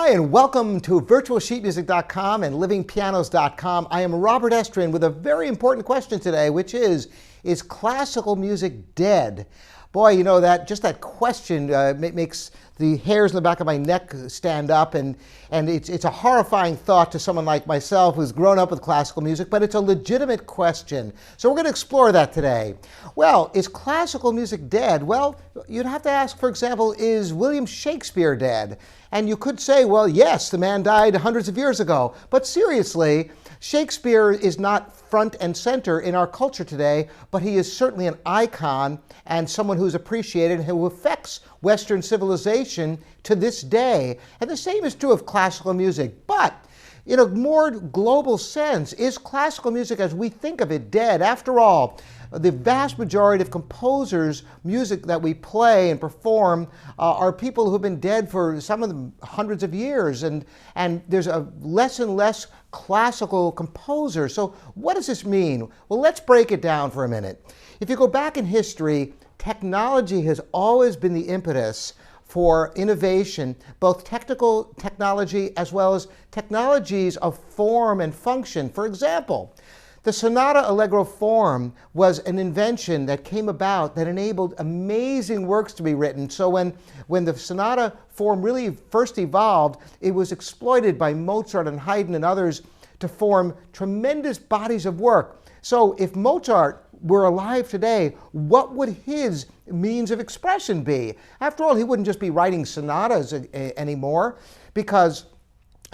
Hi, and welcome to virtualsheetmusic.com and livingpianos.com. I am Robert Estrin with a very important question today, which is classical music dead? Boy, you know, that question makes the hairs in the back of my neck stand up, and it's a horrifying thought to someone like myself who's grown up with classical music, but it's a legitimate question. So we're going to explore that today. Well, is classical music dead? Well, you'd have to ask, for example, is William Shakespeare dead? And you could say, well, yes, the man died hundreds of years ago. But seriously, Shakespeare is not front and center in our culture today, but he is certainly an icon and someone who's appreciated and who affects Western civilization to this day. And the same is true of classical music. But in a more global sense, is classical music as we think of it dead? After all, the vast majority of composers' music that we play and perform are people who've been dead for some of them hundreds of years, and there's a less and less classical composers. So what does this mean? Well, let's break it down for a minute. If you go back in history, technology has always been the impetus for innovation, both technical technology as well as technologies of form and function. For example, the sonata allegro form was an invention that came about that enabled amazing works to be written. So when the sonata form really first evolved, it was exploited by Mozart and Haydn and others to form tremendous bodies of work. So if Mozart were alive today, what would his means of expression be? After all, he wouldn't just be writing sonatas anymore, because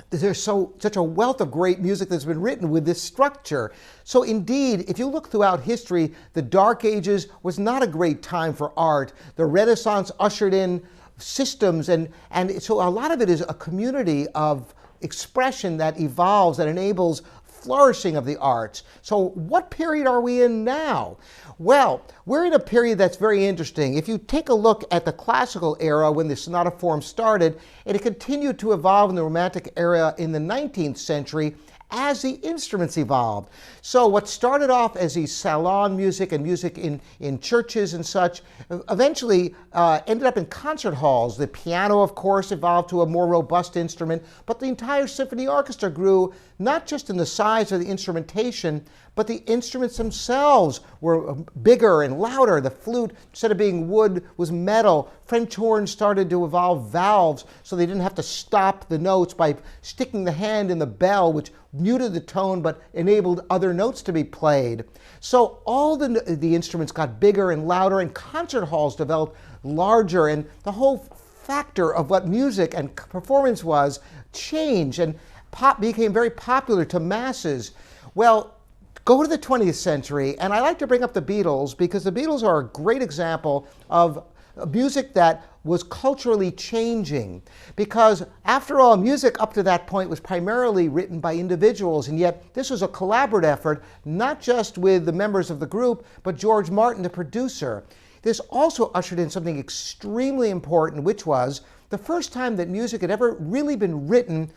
there's such a wealth of great music that's been written with this structure. So indeed, if you look throughout history, the Dark Ages was not a great time for art. The Renaissance ushered in systems, and so a lot of it is a community of expression that evolves, that enables flourishing of the arts. So what period are we in now? Well, we're in a period that's very interesting. If you take a look at the classical era when the sonata form started, it continued to evolve in the Romantic era in the 19th century as the instruments evolved. So what started off as the salon music and music in churches and such eventually ended up in concert halls. The piano, of course, evolved to a more robust instrument, but the entire symphony orchestra grew not just in the size of the instrumentation, but the instruments themselves were bigger and louder. The flute, instead of being wood, was metal. French horns started to evolve valves, so they didn't have to stop the notes by sticking the hand in the bell, which muted the tone but enabled other notes to be played. So all the instruments got bigger and louder, and concert halls developed larger, and the whole factor of what music and performance was changed, and became very popular to masses. Well, go to the 20th century, and I like to bring up the Beatles because the Beatles are a great example of music that was culturally changing. Because after all, music up to that point was primarily written by individuals, and yet this was a collaborative effort, not just with the members of the group, but George Martin, the producer. This also ushered in something extremely important, which was the first time that music had ever really been written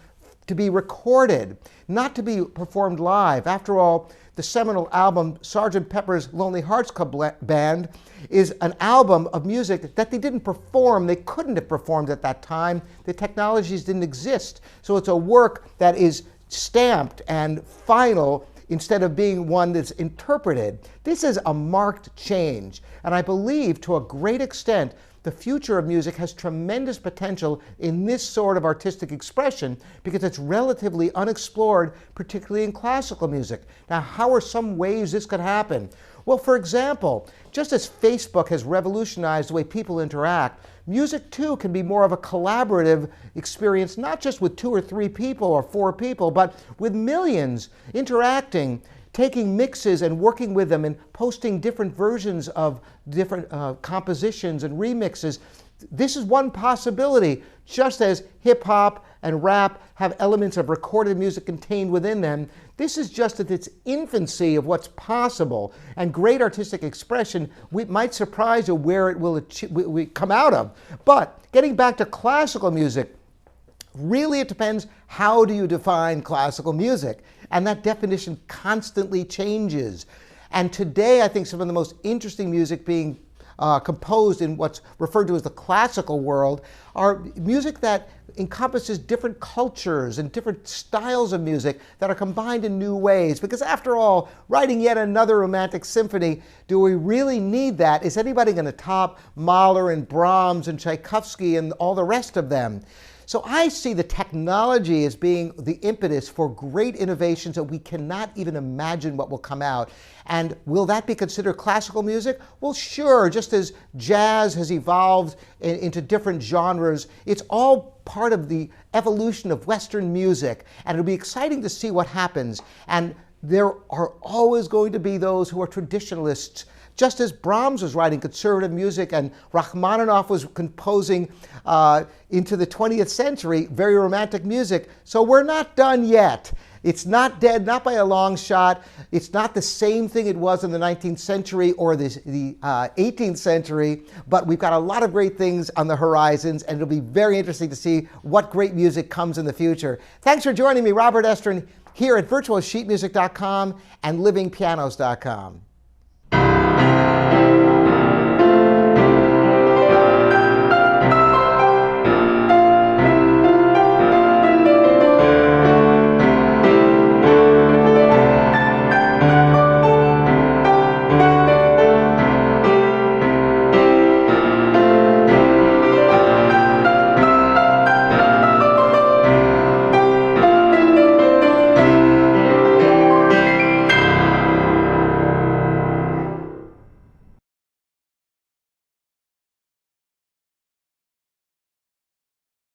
to be recorded, not to be performed live. After all, the seminal album, Sgt. Pepper's Lonely Hearts Club Band, is an album of music that they didn't perform. They couldn't have performed at that time. The technologies didn't exist. So it's a work that is stamped and final instead of being one that's interpreted. This is a marked change. And I believe, to a great extent, the future of music has tremendous potential in this sort of artistic expression because it's relatively unexplored, particularly in classical music. Now, how are some ways this could happen? Well, for example, just as Facebook has revolutionized the way people interact, music too can be more of a collaborative experience, not just with 2 or 3 people or 4 people, but with millions interacting, taking mixes and working with them and posting different versions of different compositions and remixes. This is one possibility, just as hip-hop and rap have elements of recorded music contained within them. This is just at its infancy of what's possible, and great artistic expression might surprise you where it will come out of. But getting back to classical music, really it depends how do you define classical music, and that definition constantly changes. And today I think some of the most interesting music being composed in what's referred to as the classical world are music that encompasses different cultures and different styles of music that are combined in new ways. Because after all, writing yet another romantic symphony, do we really need that? Is anybody going to top Mahler and Brahms and Tchaikovsky and all the rest of them? So I see the technology as being the impetus for great innovations that we cannot even imagine what will come out. And will that be considered classical music? Well, sure, just as jazz has evolved into different genres, it's all part of the evolution of Western music. And it'll be exciting to see what happens. And there are always going to be those who are traditionalists. Just as Brahms was writing conservative music and Rachmaninoff was composing into the 20th century very romantic music. So we're not done yet. It's not dead, not by a long shot. It's not the same thing it was in the 19th century or the 18th century, but we've got a lot of great things on the horizons, and it'll be very interesting to see what great music comes in the future. Thanks for joining me, Robert Estrin, here at virtualsheetmusic.com and livingpianos.com.